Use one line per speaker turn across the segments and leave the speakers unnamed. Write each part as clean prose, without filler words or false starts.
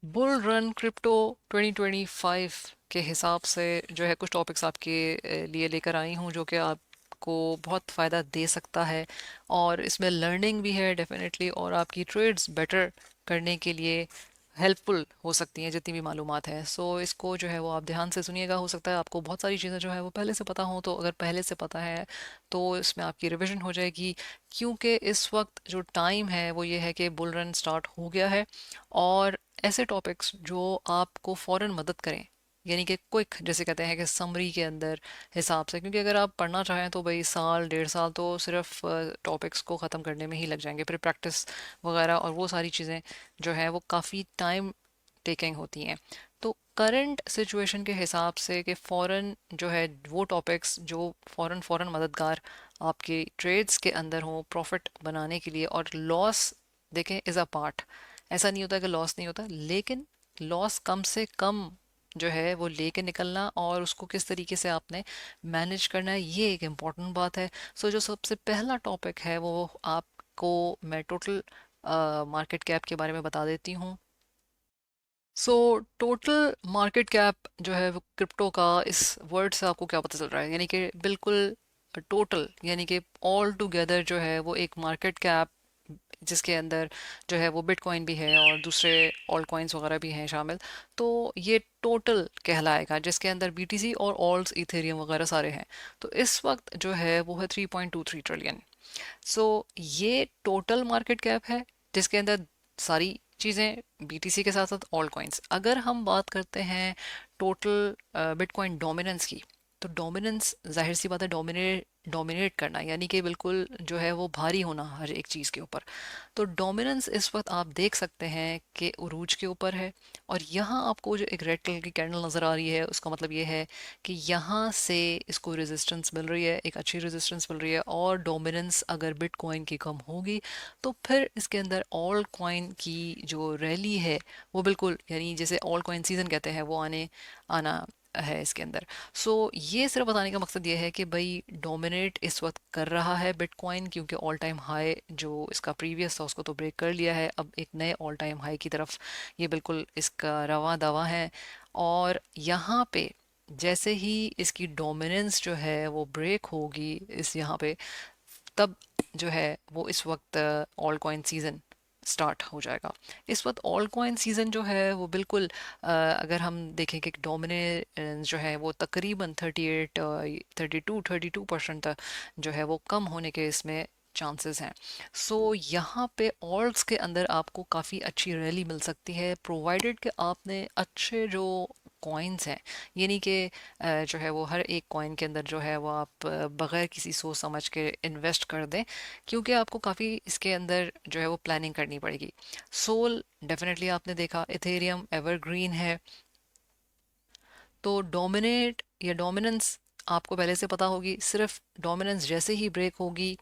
Bull run crypto 2025 के हिसाब से जो है कुछ टॉपिक्स आपके लिए लेकर आई हूँ जो कि आपको बहुत फ़ायदा दे सकता है। और इसमें लर्निंग भी है डेफिनेटली, और आपकी ट्रेड्स बेटर करने के लिए हेल्पफुल हो सकती हैं जितनी भी मालूमात है। सो इसको जो है वो आप ध्यान से सुनिएगा। हो सकता है आपको बहुत सारी चीज़ें जो है वो पहले से पता हो, तो अगर पहले से पता है तो इसमें आपकी रिवीजन हो जाएगी। क्योंकि इस वक्त जो टाइम है वो ये है कि बुल रन स्टार्ट हो गया है, और ऐसे टॉपिक्स जो आपको फ़ौरन मदद करें, यानी कि क्विक जैसे कहते हैं कि समरी के अंदर हिसाब से। क्योंकि अगर आप पढ़ना चाहें तो भाई साल डेढ़ साल तो सिर्फ टॉपिक्स को ख़त्म करने में ही लग जाएंगे, फिर प्रैक्टिस वगैरह और वो सारी चीज़ें जो है वो काफ़ी टाइम टेकिंग होती हैं। तो करंट सिचुएशन के हिसाब से कि फ़ौरन जो है वो टॉपिक्स जो फ़ौरन फ़ौरन मददगार आपके ट्रेड्स के अंदर हों प्रॉफिट बनाने के लिए। और लॉस देखें इज़ अ पार्ट, ऐसा नहीं होता कि लॉस नहीं होता, लेकिन लॉस कम से कम जो है वो लेके निकलना और उसको किस तरीके से आपने मैनेज करना है, ये एक इम्पॉर्टेंट बात है। सो जो सबसे पहला टॉपिक है वो आपको मैं टोटल मार्केट कैप के बारे में बता देती हूँ। सो टोटल मार्केट कैप जो है वो क्रिप्टो का, इस वर्ड से आपको क्या पता चल रहा है? यानी कि बिल्कुल टोटल, यानी कि ऑल टुगेदर जो है वो एक मार्केट कैप जिसके अंदर जो है वो बिटकॉइन भी है और दूसरे ऑल्ट कॉइन्स वगैरह भी हैं शामिल। तो ये टोटल कहलाएगा जिसके अंदर बीटीसी और ऑल्ट्स इथेरियम वगैरह सारे हैं। तो इस वक्त जो है वो है 3.23 ट्रिलियन। सो ये टोटल मार्केट कैप है जिसके अंदर सारी चीज़ें बीटीसी के साथ साथ ऑल कॉइन्स। अगर हम बात करते हैं टोटल बिटकॉइन डोमिनेंस की, तो डोमिनेंस जाहिर सी बात है, डोमिनेट करना यानी कि बिल्कुल जो है वो भारी होना हर एक चीज़ के ऊपर। तो डोमिनेंस इस वक्त आप देख सकते हैं कि उरूज के ऊपर है। और यहाँ आपको जो एक रेड कलर की कैंडल नज़र आ रही है उसका मतलब ये है कि यहाँ से इसको रेजिस्टेंस मिल रही है, एक अच्छी रेजिस्टेंस मिल रही है। और डोमिनेंस अगर बिटकॉइन की कम होगी तो फिर इसके अंदर ऑल कॉइन की जो रैली है वो बिल्कुल, यानी जैसे ऑल कॉइन सीजन कहते हैं, वो आने आना है इसके अंदर। सो ये सिर्फ बताने का मकसद ये है कि भाई डोमिनेट इस वक्त कर रहा है बिटकॉइन, क्योंकि ऑल टाइम हाई जो इसका प्रीवियस था उसको तो ब्रेक कर लिया है। अब एक नए ऑल टाइम हाई की तरफ ये बिल्कुल इसका रवा दवा है। और यहाँ पे जैसे ही इसकी डोमिनेंस जो है वो ब्रेक होगी इस यहाँ पे, तब जो है वो इस वक्त ऑल कॉइन सीजन स्टार्ट हो जाएगा। इस वक्त ऑल कॉइन सीजन जो है वो बिल्कुल अगर हम देखें कि डोमिनेंस जो है वो तकरीबन 38 32% तक जो है वो कम होने के इसमें चांसेस हैं। सो यहाँ पे ऑल्ट्स के अंदर आपको काफ़ी अच्छी रैली मिल सकती है, प्रोवाइडेड कि आपने अच्छे जो कॉइन्स हैं, यानी कि जो है वो हर एक कॉइन के अंदर जो है वो आप बगैर किसी सोच समझ के इन्वेस्ट कर दें। क्योंकि आपको काफ़ी इसके अंदर जो है वो प्लानिंग करनी पड़ेगी। सोल डेफिनेटली आपने देखा, इथेरियम एवरग्रीन है। तो डोमिनेट या डोमिनेंस आपको पहले से पता होगी। सिर्फ डोमिनेंस जैसे ही ब्रेक होगी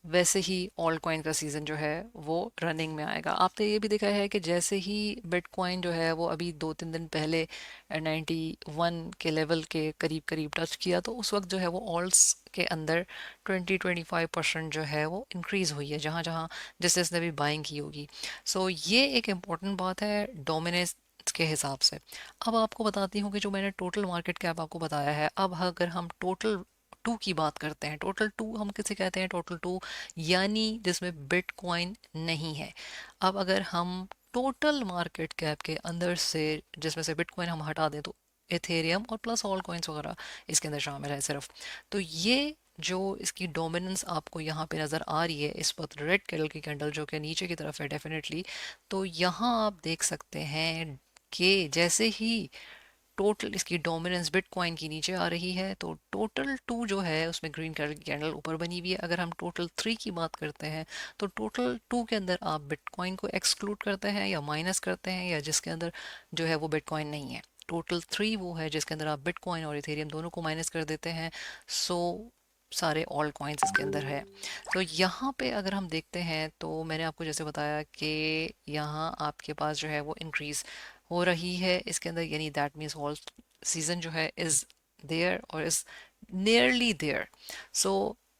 वैसे ही ऑल्ट कॉइन का सीज़न जो है वो रनिंग में आएगा। आपने ये भी देखा है कि जैसे ही बिटकॉइन जो है वो अभी 2-3 दिन पहले 91 के लेवल के करीब करीब टच किया, तो उस वक्त जो है वो ऑल्ट्स के अंदर 20-25% जो है वो इंक्रीज़ हुई है जहाँ जहाँ जिस जिसने भी बाइंग की होगी। सो ये एक इम्पॉर्टेंट बात है डोमिनेंस के हिसाब से। अब आपको बताती हूँ कि जो मैंने टोटल मार्केट कैप आपको बताया है, अब अगर हम टोटल टू की बात करते हैं, टोटल टू हम किसे कहते हैं? टोटल टू यानी जिसमें बिटकॉइन नहीं है। अब अगर हम टोटल मार्केट कैप के अंदर से जिसमें से बिटकॉइन हम हटा दें तो एथेरियम और प्लस ऑल कॉइन्स वगैरह इसके अंदर शामिल है सिर्फ। तो ये जो इसकी डोमिनेंस आपको यहाँ पे नज़र आ रही है इस वक्त रेड कलर की कैंडल जो कि नीचे की तरफ है डेफिनेटली, तो यहाँ आप देख सकते हैं कि जैसे ही टोटल इसकी डोमिनेंस बिटकॉइन की नीचे आ रही है तो टोटल टू जो है उसमें ग्रीन कलर की कैंडल ऊपर बनी हुई है। अगर हम टोटल थ्री की बात करते हैं तो टोटल टू के अंदर आप बिटकॉइन को एक्सक्लूड करते हैं या माइनस करते हैं, या जिसके अंदर जो है वो बिटकॉइन नहीं है। टोटल थ्री वो है जिसके अंदर आप बिटकॉइन और इथेरियम दोनों को माइनस कर देते हैं। सो सारे ऑल कॉइन्स इसके अंदर है। तो यहाँ पे अगर हम देखते हैं तो मैंने आपको जैसे बताया कि यहाँ आपके पास जो है वो इंक्रीज हो रही है इसके अंदर, यानी दैट मीन्स ऑल सीजन जो है इज देयर और इज नियरली देयर। सो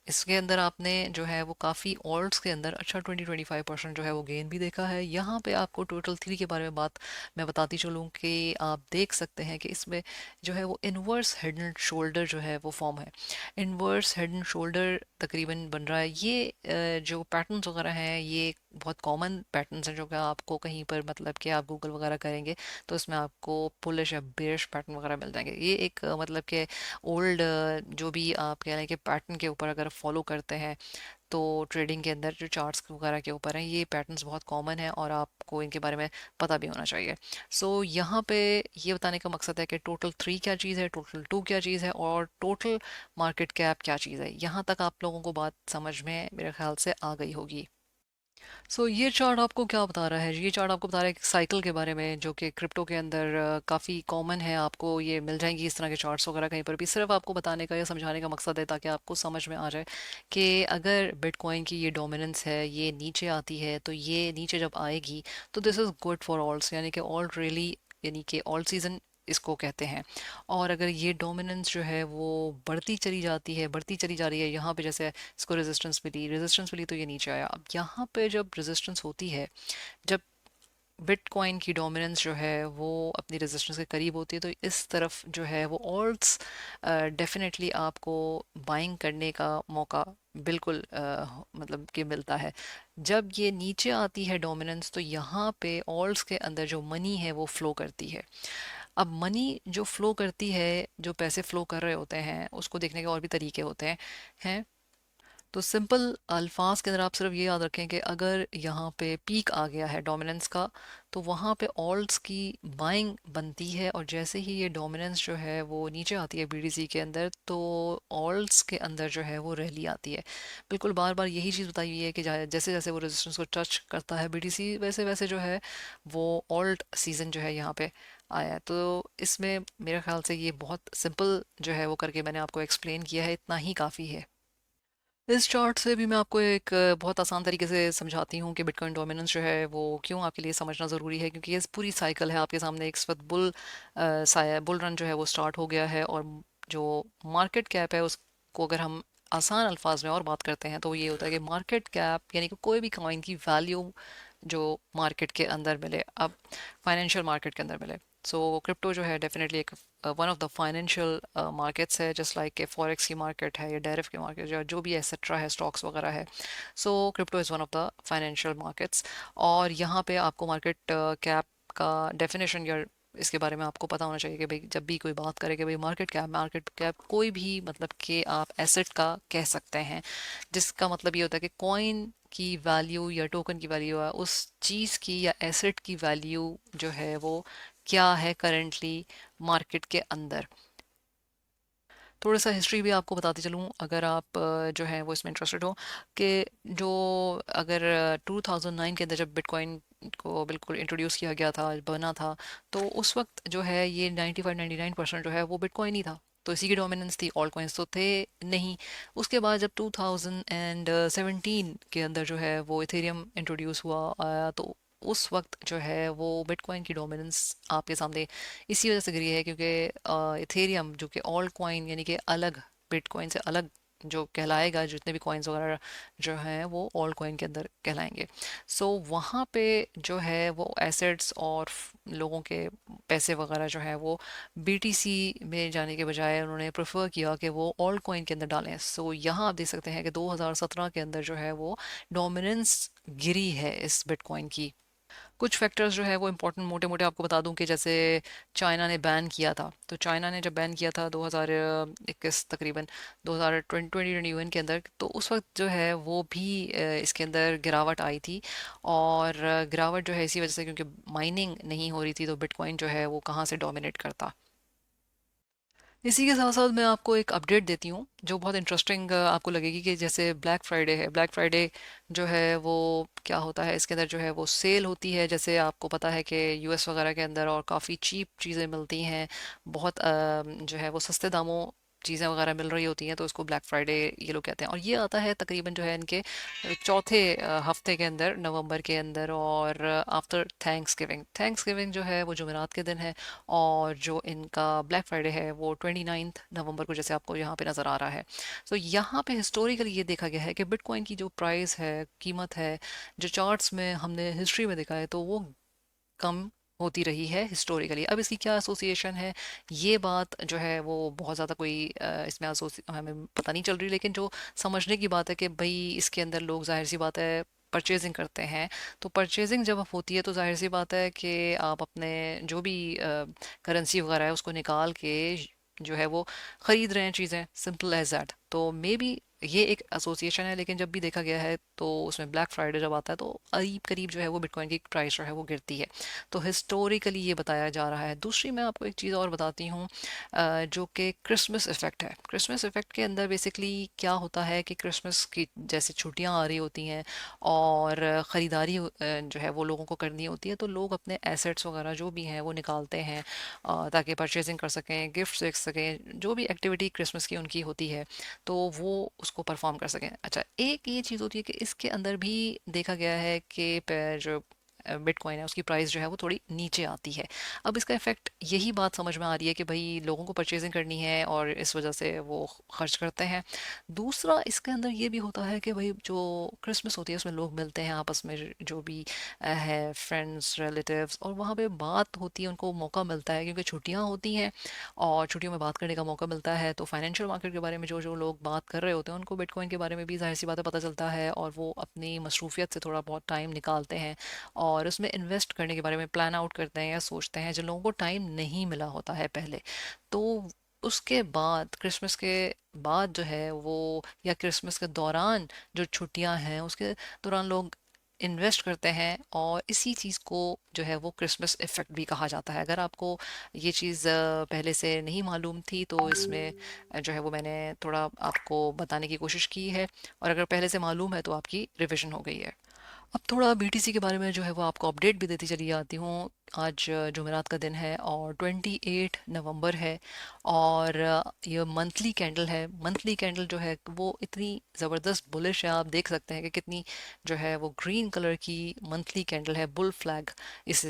इसके अंदर आपने जो है वो काफ़ी ऑल्ट्स के अंदर अच्छा 20-25% जो है वो गेन भी देखा है। यहाँ पे आपको टोटल थ्री के बारे में बात मैं बताती चलूँ कि आप देख सकते हैं कि इसमें जो है वो इन्वर्स हेड एंड शोल्डर जो है वो फॉर्म है। इन्वर्स हेड एंड शोल्डर तकरीबन बन रहा है ये जो पैटर्न्स वगैरह हैं ये बहुत कॉमन पैटर्न्स हैं जो कि आपको कहीं पर मतलब कि आप गूगल वगैरह करेंगे तो इसमें आपको पुलिश या बेरिश पैटर्न वगैरह मिल जाएंगे। ये एक मतलब कि ओल्ड जो भी आप कह लें कि पैटर्न के ऊपर अगर फॉलो करते हैं तो ट्रेडिंग के अंदर जो चार्ट्स वगैरह के ऊपर हैं ये पैटर्न्स बहुत कॉमन है और आपको इनके बारे में पता भी होना चाहिए। सो यहाँ पे ये बताने का मकसद है कि टोटल थ्री क्या चीज़ है, टोटल टू क्या चीज़ है और टोटल मार्केट कैप क्या चीज़ है। यहाँ तक आप लोगों को बात समझ में मेरे ख्याल से आ गई होगी। सो ये चार्ट आपको क्या बता रहा है? ये चार्ट आपको बता रहा है कि साइकिल के बारे में जो कि क्रिप्टो के अंदर काफ़ी कॉमन है। आपको ये मिल जाएंगी इस तरह के चार्ट्स वगैरह कहीं पर भी। सिर्फ आपको बताने का या समझाने का मकसद है ताकि आपको समझ में आ जाए कि अगर बिटकॉइन की ये डोमिनेंस है, ये नीचे आती है तो ये नीचे जब आएगी तो दिस इज़ गुड फॉर ऑल्स, यानी कि ऑल रियली, यानी कि ऑल सीजन इसको कहते हैं। और अगर ये डोमिनेंस जो है वो बढ़ती चली जाती है, बढ़ती चली जा रही है, यहाँ पे जैसे इसको रेजिस्टेंस मिली तो ये नीचे आया। अब यहाँ पे जब रेजिस्टेंस होती है, जब बिटकॉइन की डोमिनेंस जो है वो अपनी रेजिस्टेंस के करीब होती है तो इस तरफ जो है वो ऑल्ट्स डेफिनेटली आपको बाइंग करने का मौका बिल्कुल मतलब कि मिलता है। जब ये नीचे आती है डोमिनेंस तो यहाँ पे ऑल्ट्स के अंदर जो मनी है वो फ्लो करती है। अब मनी जो फ्लो करती है, जो पैसे फ्लो कर रहे होते हैं उसको देखने के और भी तरीके होते हैं। तो सिंपल अल्फाज के अंदर आप सिर्फ ये याद रखें कि अगर यहाँ पे पीक आ गया है डोमिनेंस का तो वहाँ पे ऑल्ट्स की बाइंग बनती है और जैसे ही ये डोमिनेंस जो है वो नीचे आती है बीडीसी के अंदर तो ऑल्ट्स के अंदर जो है वो रैली आती है। बिल्कुल बार बार यही चीज़ बताई हुई है कि जैसे जैसे वो रेजिस्टेंस को टच करता है बीडीसी वैसे वैसे जो है वो ऑल्ट सीजन जो है यहाँ पे आया है। तो इसमें मेरे ख्याल से ये बहुत सिंपल जो है वो करके मैंने आपको एक्सप्लेन किया है, इतना ही काफ़ी है। इस चार्ट से भी मैं आपको एक बहुत आसान तरीके से समझाती हूँ कि बिटकॉइन डोमिनेंस जो है वो क्यों आपके लिए समझना ज़रूरी है, क्योंकि ये पूरी साइकिल है आपके सामने। एक वक्त बुल रन जो है वो स्टार्ट हो गया है और जो मार्केट कैप है उसको अगर हम आसान अल्फाज में और बात करते हैं तो ये होता है कि मार्केट कैप यानी कि कोई भी कॉइन की वैल्यू जो मार्केट के अंदर मिले, अब फाइनेंशियल मार्केट के अंदर मिले। सो क्रिप्टो जो है डेफिनेटली एक one of the financial markets है, जस्ट लाइक के फॉरेक्स की मार्केट है या डेरिव की मार्केट जो भी एसेट्रा है, स्टॉक्स वगैरह है। So crypto is one of the financial markets. और यहाँ पे आपको मार्केट कैप का डेफिनेशन या इसके बारे में आपको पता होना चाहिए कि भाई जब भी कोई बात करे कि भाई मार्केट कैप कोई भी मतलब कि आप एसेट का कह सकते हैं, जिसका मतलब ये होता है कि कॉइन की वैल्यू या टोकन की वैल्यू है उस चीज़ की या एसेट की वैल्यू जो है वो क्या है करेंटली मार्केट के अंदर। थोड़ा सा हिस्ट्री भी आपको बताती चलूँ अगर आप जो है वो इसमें इंटरेस्टेड हो कि जो अगर 2009 के अंदर जब बिटकॉइन को बिल्कुल इंट्रोड्यूस किया गया था, बना था, तो उस वक्त जो है ये 95-99% जो है वो बिटकॉइन ही था। तो इसी की डोमिनेंस थी, ऑल कॉइन्स तो थे नहीं। उसके बाद जब 2017 के अंदर जो है वो इथेरियम इंट्रोड्यूस हुआ आया तो उस वक्त जो है वो बिटकॉइन की डोमिनेंस आपके सामने इसी वजह से गिरी है क्योंकि इथेरियम जो कि ऑल कॉइन यानी कि अलग, बिटकॉइन से अलग जो कहलाएगा, जितने भी कॉइन्स वगैरह जो हैं वो ऑल कॉइन के अंदर कहलाएंगे। सो वहाँ पे जो है वो एसेट्स और लोगों के पैसे वगैरह जो है वो बीटीसी में जाने के बजाय उन्होंने प्रेफर किया कि वो ऑल कॉइन के अंदर डालें। सो यहाँ आप देख सकते हैं कि 2017 के अंदर जो है वो डोमिनेंस गिरी है इस बिटकॉइन की। कुछ फैक्टर्स जो है वो इंपॉर्टेंट मोटे मोटे आपको बता दूं कि जैसे चाइना ने बैन किया था, तो चाइना ने जब बैन किया था 2021 तकरीबन 2021 के अंदर, तो उस वक्त जो है वो भी इसके अंदर गिरावट आई थी। और गिरावट जो है इसी वजह से क्योंकि माइनिंग नहीं हो रही थी तो बिटकॉइन जो है वो कहाँ से डोमिनेट करता। इसी के साथ साथ मैं आपको एक अपडेट देती हूँ जो बहुत इंटरेस्टिंग आपको लगेगी कि जैसे ब्लैक फ्राइडे है, ब्लैक फ्राइडे जो है वो क्या होता है इसके अंदर जो है वो सेल होती है। जैसे आपको पता है कि यूएस वगैरह के अंदर और काफ़ी चीप चीज़ें मिलती हैं, बहुत जो है वो सस्ते दामों चीज़ें वगैरह मिल रही होती हैं, तो उसको ब्लैक फ्राइडे ये लोग कहते हैं। और ये आता है तकरीबन जो है इनके चौथे हफ्ते के अंदर, नवंबर के अंदर, और आफ्टर थैंक्स गिविंग जो है वो जुमेरात के दिन है। और जो इनका ब्लैक फ्राइडे है वो 29 नवंबर को, जैसे आपको यहाँ पे नज़र आ रहा है। सो यहाँ पे हिस्टोरिकली ये देखा गया है कि बिटकॉइन की जो प्राइस है, कीमत है, जो चार्ट्स में हमने हिस्ट्री में देखा है, तो वो कम होती रही है हिस्टोरिकली। अब इसकी क्या एसोसिएशन है, ये बात जो है वो बहुत ज़्यादा कोई इसमें हमें पता नहीं चल रही, लेकिन जो समझने की बात है कि भाई इसके अंदर लोग, जाहिर सी बात है, परचेजिंग करते हैं। तो परचेजिंग जब होती है तो जाहिर सी बात है कि आप अपने जो भी करेंसी वगैरह है उसको निकाल के जो है वो ख़रीद रहे हैं चीज़ें, सिंपल एज दैट। तो मे बी ये एक एसोसिएशन है, लेकिन जब भी देखा गया है तो उसमें ब्लैक फ्राइडे जब आता है तो करीब करीब जो है वो बिटकॉइन की प्राइस जो है वो गिरती है। तो हिस्टोरिकली ये बताया जा रहा है। दूसरी मैं आपको एक चीज़ और बताती हूँ, जो कि क्रिसमस इफ़ेक्ट है। क्रिसमस इफ़ेक्ट के अंदर बेसिकली क्या होता है कि क्रिसमस की जैसे छुट्टियाँ आ रही होती हैं और ख़रीदारी जो है वो लोगों को करनी होती है, तो लोग अपने एसेट्स वगैरह जो भी हैं वो निकालते हैं ताकि परचेजिंग कर सकें, गिफ्ट देख सकें, जो भी एक्टिविटी क्रिसमस की उनकी होती है तो वो उसको परफॉर्म कर सकें। अच्छा, एक ये चीज़ होती है कि इसके अंदर भी देखा गया है कि जो बिटकॉइन है उसकी प्राइस जो है वो थोड़ी नीचे आती है। अब इसका इफेक्ट यही बात समझ में आ रही है कि भाई लोगों को परचेजिंग करनी है और इस वजह से वो खर्च करते हैं। दूसरा इसके अंदर ये भी होता है कि भाई जो क्रिसमस होती है उसमें लोग मिलते हैं आपस में, जो भी है फ्रेंड्स रिलेटिव्स, और वहाँ पे बात होती है, उनको मौका मिलता है क्योंकि छुट्टियाँ होती हैं और छुट्टियों में बात करने का मौका मिलता है। तो फाइनेंशियल मार्केट के बारे में जो जो लोग बात कर रहे होते हैं उनको बिटकॉइन के बारे में भी जाहिर सी बात है पता चलता है, और वो अपनी मसरूफियत से थोड़ा बहुत टाइम निकालते हैं और उसमें इन्वेस्ट करने के बारे में प्लान आउट करते हैं या सोचते हैं, जिन लोगों को टाइम नहीं मिला होता है पहले। तो उसके बाद, क्रिसमस के बाद जो है वो, या क्रिसमस के दौरान जो छुट्टियां हैं उसके दौरान लोग इन्वेस्ट करते हैं, और इसी चीज़ को जो है वो क्रिसमस इफ़ेक्ट भी कहा जाता है। अगर आपको ये चीज़ पहले से नहीं मालूम थी तो इसमें जो है वो मैंने थोड़ा आपको बताने की कोशिश की है, और अगर पहले से मालूम है तो आपकी रिविजन हो गई है। अब थोड़ा बीटीसी के बारे में जो है वो आपको अपडेट भी देती चली जाती हूँ। आज जुमेरात का दिन है और 28 नवंबर है, और ये मंथली कैंडल है। मंथली कैंडल जो है वो इतनी ज़बरदस्त बुलिश है, आप देख सकते हैं कि कितनी जो है वो ग्रीन कलर की मंथली कैंडल है। बुल फ्लैग इस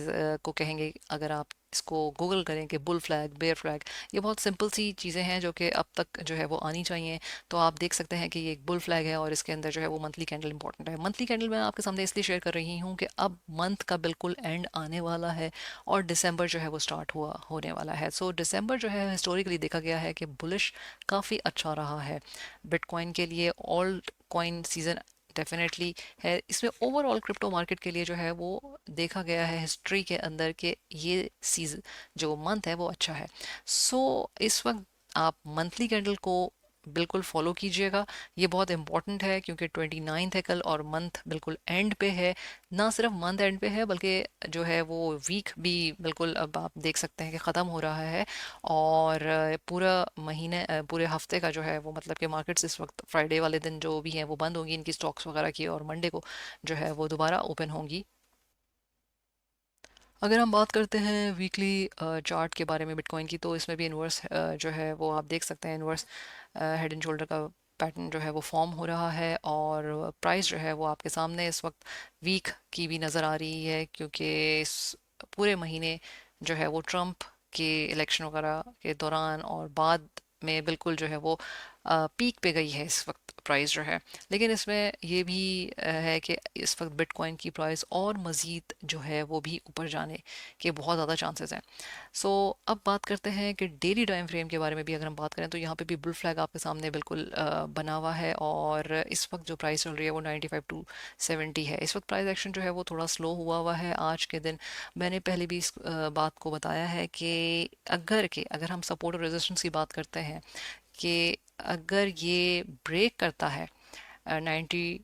को कहेंगे, अगर आप इसको गूगल करें कि बुल फ्लैग, बेयर फ्लैग, ये बहुत सिंपल सी चीज़ें हैं जो कि अब तक जो है वो आनी चाहिए। तो आप देख सकते हैं कि ये एक बुल फ्लैग है और इसके अंदर जो है वो मंथली कैंडल इंपॉर्टेंट है। मंथली कैंडल मैं आपके सामने इसलिए शेयर कर रही हूँ कि अब मंथ का बिल्कुल एंड आने वाला है और दिसंबर जो है वो स्टार्ट हुआ होने वाला है। सो दिसंबर जो है हिस्टोरिकली देखा गया है कि बुलिश काफ़ी अच्छा रहा है बिटकॉइन के लिए। ऑल्ट कॉइन सीजन डेफिनेटली है इसमें। ओवरऑल क्रिप्टो मार्केट के लिए जो है वो देखा गया है हिस्ट्री के अंदर कि ये सीजन, जो मंथ है वो अच्छा है। सो इस वक्त आप मंथली कैंडल को बिल्कुल फॉलो कीजिएगा। ये बहुत इंपॉर्टेंट है क्योंकि 29 है कल और मंथ बिल्कुल एंड पे है। ना सिर्फ मंथ एंड पे है बल्कि जो है वो वीक भी बिल्कुल अब आप देख सकते हैं कि ख़त्म हो रहा है। और पूरा महीने, पूरे हफ्ते का जो है वो, मतलब कि मार्केट्स इस वक्त फ्राइडे वाले दिन जो भी हैं वो बंद होंगी इनकी स्टॉक्स वगैरह की, और मंडे को जो है वो दोबारा ओपन होंगी। अगर हम बात करते हैं वीकली चार्ट के बारे में बिटकॉइन की, तो इसमें भी इन्वर्स जो है वो आप देख सकते हैं। इन्वर्स हेड एंड शोल्डर का पैटर्न जो है वो फॉर्म हो रहा है, और प्राइस जो है वो आपके सामने इस वक्त वीक की भी नज़र आ रही है, क्योंकि इस पूरे महीने जो है वो ट्रम्प के इलेक्शन वगैरह के दौरान और बाद में बिल्कुल जो है वो पीक पे गई है इस वक्त प्राइस जो है। लेकिन इसमें ये भी है कि इस वक्त बिटकॉइन की प्राइस और मज़ीद जो है वो भी ऊपर जाने के बहुत ज़्यादा चांसेस हैं। सो अब बात करते हैं कि डेली टाइम फ्रेम के बारे में भी अगर हम बात करें, तो यहाँ पे भी बुल फ्लैग आपके सामने बिल्कुल बना हुआ है, और इस वक्त जो प्राइस चल रही है वो 95 to 70 है। इस वक्त प्राइस एक्शन जो है वो थोड़ा स्लो हुआ है आज के दिन। मैंने पहले भी इस बात को बताया है कि अगर हम सपोर्ट और रेजिस्टेंस की बात करते हैं, कि अगर ये ब्रेक करता है 92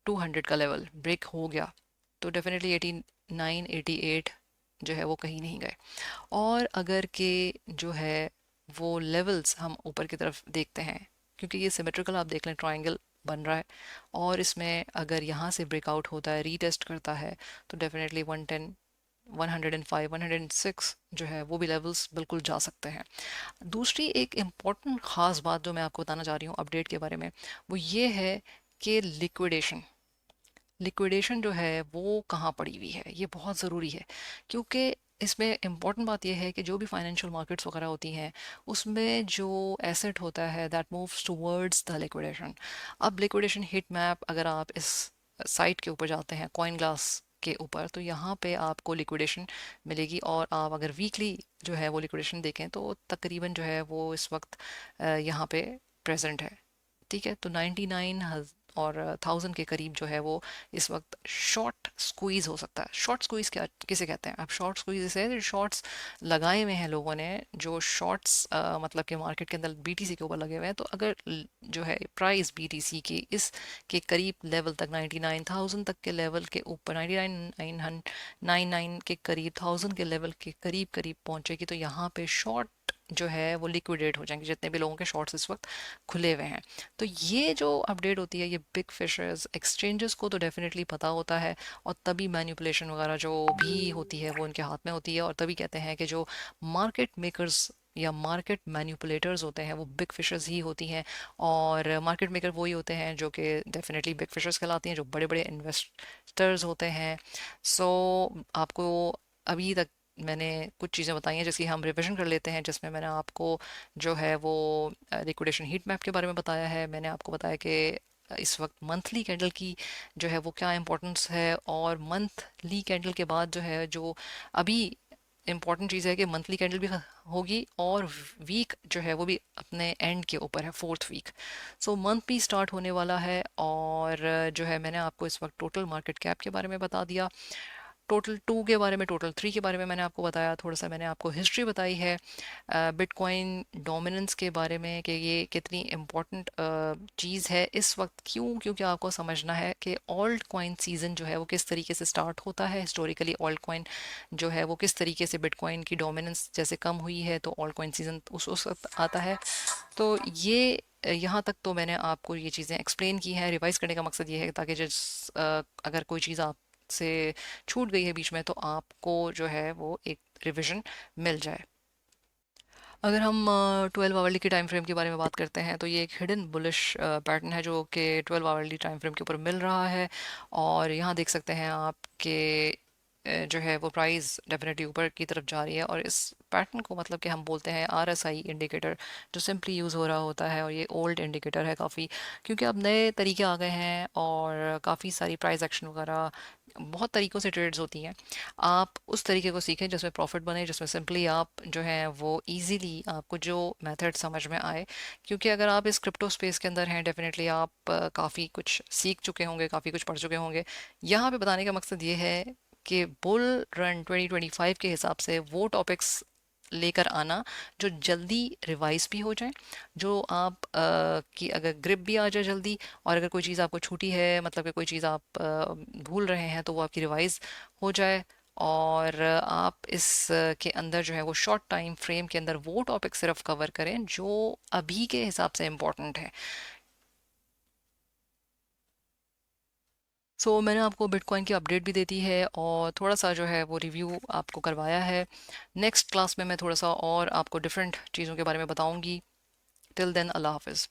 200 का लेवल ब्रेक हो गया, तो डेफिनेटली 89 88 जो है वो कहीं नहीं गए। और अगर के जो है वो लेवल्स हम ऊपर की तरफ देखते हैं, क्योंकि ये सिमेट्रिकल, आप देख लें ट्रायंगल बन रहा है, और इसमें अगर यहाँ से ब्रेकआउट होता है, रीटेस्ट करता है, तो डेफिनेटली 110 105, 106 जो है वो भी लेवल्स बिल्कुल जा सकते हैं। दूसरी एक इम्पॉर्टेंट ख़ास बात जो मैं आपको बताना चाह रही हूँ अपडेट के बारे में, वो ये है कि लिक्विडेशन जो है वो कहाँ पड़ी हुई है, ये बहुत ज़रूरी है। क्योंकि इसमें इम्पॉर्टेंट बात यह है कि जो भी फाइनेंशियल मार्केट्स वगैरह होती हैं उसमें जो एसेट होता है that moves towards the liquidation. अब लिक्विडेशन हीट मैप अगर आप इस साइट के ऊपर जाते हैं कॉइन ग्लास के ऊपर, तो यहाँ पे आपको लिक्विडेशन मिलेगी। और आप अगर वीकली जो है वो लिक्विडेशन देखें तो तकरीबन जो है वो इस वक्त यहाँ पे प्रेजेंट है। ठीक है, तो 99 और 1000 के करीब जो है वो इस वक्त शॉर्ट स्क्वीज हो सकता है। शॉर्ट स्क्वीज क्या किसे कहते हैं? अब शॉर्ट स्क्वीज इसे शॉर्ट्स लगाए हुए हैं लोगों ने, जो शॉर्ट्स मतलब कि मार्केट के अंदर बीटीसी के ऊपर लगे हुए हैं। तो अगर जो है प्राइस बीटीसी के इस के करीब लेवल तक 99,000 तक के लेवल के ऊपर, 99,999 के करीब, 1000 के लेवल के करीब करीब पहुंचेगी, तो यहाँ पे शॉर्ट जो है वो लिक्विडेट हो जाएंगे, जितने भी लोगों के शॉर्ट्स इस वक्त खुले हुए हैं। तो ये जो अपडेट होती है, ये बिग फिशर्स एक्सचेंजेस को तो डेफिनेटली पता होता है, और तभी मैनिपुलेशन वगैरह जो भी होती है वो उनके हाथ में होती है। और तभी कहते हैं कि जो मार्केट मेकर्स या मार्केट मैनिपुलेटर्स होते हैं वो बिग फिशर्स ही होती हैं। और मार्केट मेकर वही होते हैं जो कि डेफिनेटली बिग फिशर्स कहलाती हैं, जो बड़े बड़े इन्वेस्टर्स होते हैं। सो आपको अभी तक मैंने कुछ चीज़ें बताई हैं जिसकी हम रिविजन कर लेते हैं, जिसमें मैंने आपको जो है वो लिक्विडेशन हीट मैप के बारे में बताया है। मैंने आपको बताया कि इस वक्त मंथली कैंडल की जो है वो क्या इम्पोर्टेंस है, और मंथली कैंडल के बाद जो है जो अभी इम्पॉर्टेंट चीज़ है कि मंथली कैंडल भी होगी, और वीक जो है वो भी अपने एंड के ऊपर है, फोर्थ वीक। सो मंथ भी स्टार्ट होने वाला है। और जो है मैंने आपको इस वक्त टोटल मार्केट कैप के बारे में बता दिया, टोटल टू के बारे में, टोटल थ्री के बारे में मैंने आपको बताया, थोड़ा सा मैंने आपको हिस्ट्री बताई है बिटकॉइन डोमिनेंस के बारे में कि ये कितनी इम्पोर्टेंट चीज़ है इस वक्त। क्यों? क्योंकि आपको समझना है कि ऑल्ट कॉइन सीजन जो है वो किस तरीके से स्टार्ट होता है हिस्टोरिकली। ऑल्ट कॉइन जो है वो किस तरीके से बिटकॉइन की डोमिनेंस जैसे कम हुई है तो ऑल्ट कॉइन सीजन उस वक्त आता है। तो ये यहाँ तक तो मैंने आपको ये चीज़ें एक्सप्लेन की हैं। रिवाइज करने का मकसद ये है ताकि अगर कोई चीज़ आप से छूट गई है बीच में तो आपको जो है वो एक रिवीजन मिल जाए। अगर हम 12 आवरली के टाइम फ्रेम के बारे में बात करते हैं, तो ये एक हिडन बुलिश पैटर्न है जो कि 12 आवरली टाइम फ्रेम के ऊपर मिल रहा है। और यहाँ देख सकते हैं आप कि जो है वो प्राइस डेफिनेटली ऊपर की तरफ जा रही है। और इस पैटर्न को मतलब कि हम बोलते हैं आरएसआई इंडिकेटर, जो सिंपली यूज़ हो रहा होता है। और ये ओल्ड इंडिकेटर है काफ़ी, क्योंकि अब नए तरीके आ गए हैं और काफ़ी सारी प्राइस एक्शन वगैरह बहुत तरीक़ों से ट्रेड्स होती हैं। आप उस तरीके को सीखें जिसमें प्रॉफिट बने, जिसमें सिंपली आप जो है वो इजीली आपको जो मेथड समझ में आए। क्योंकि अगर आप इस क्रिप्टो स्पेस के अंदर हैं, डेफिनेटली आप काफ़ी कुछ सीख चुके होंगे, काफ़ी कुछ पढ़ चुके होंगे। यहाँ पे बताने का मकसद ये है कि बुल रन 2025 के हिसाब से वो टॉपिक्स लेकर आना जो जल्दी रिवाइज भी हो जाए, जो आप की अगर ग्रिप भी आ जाए जल्दी, और अगर कोई चीज़ आपको छूटी है, मतलब कि कोई चीज़ आप भूल रहे हैं, तो वो आपकी रिवाइज हो जाए। और आप इस के अंदर जो है वो शॉर्ट टाइम फ्रेम के अंदर वो टॉपिक सिर्फ कवर करें जो अभी के हिसाब से इम्पोर्टेंट है। मैंने आपको बिटकॉइन की अपडेट भी दे दी है और थोड़ा सा जो है वो रिव्यू आपको करवाया है। नेक्स्ट क्लास में मैं थोड़ा सा और आपको डिफरेंट चीज़ों के बारे में बताऊंगी। टिल देन, अल्लाह हाफिज़।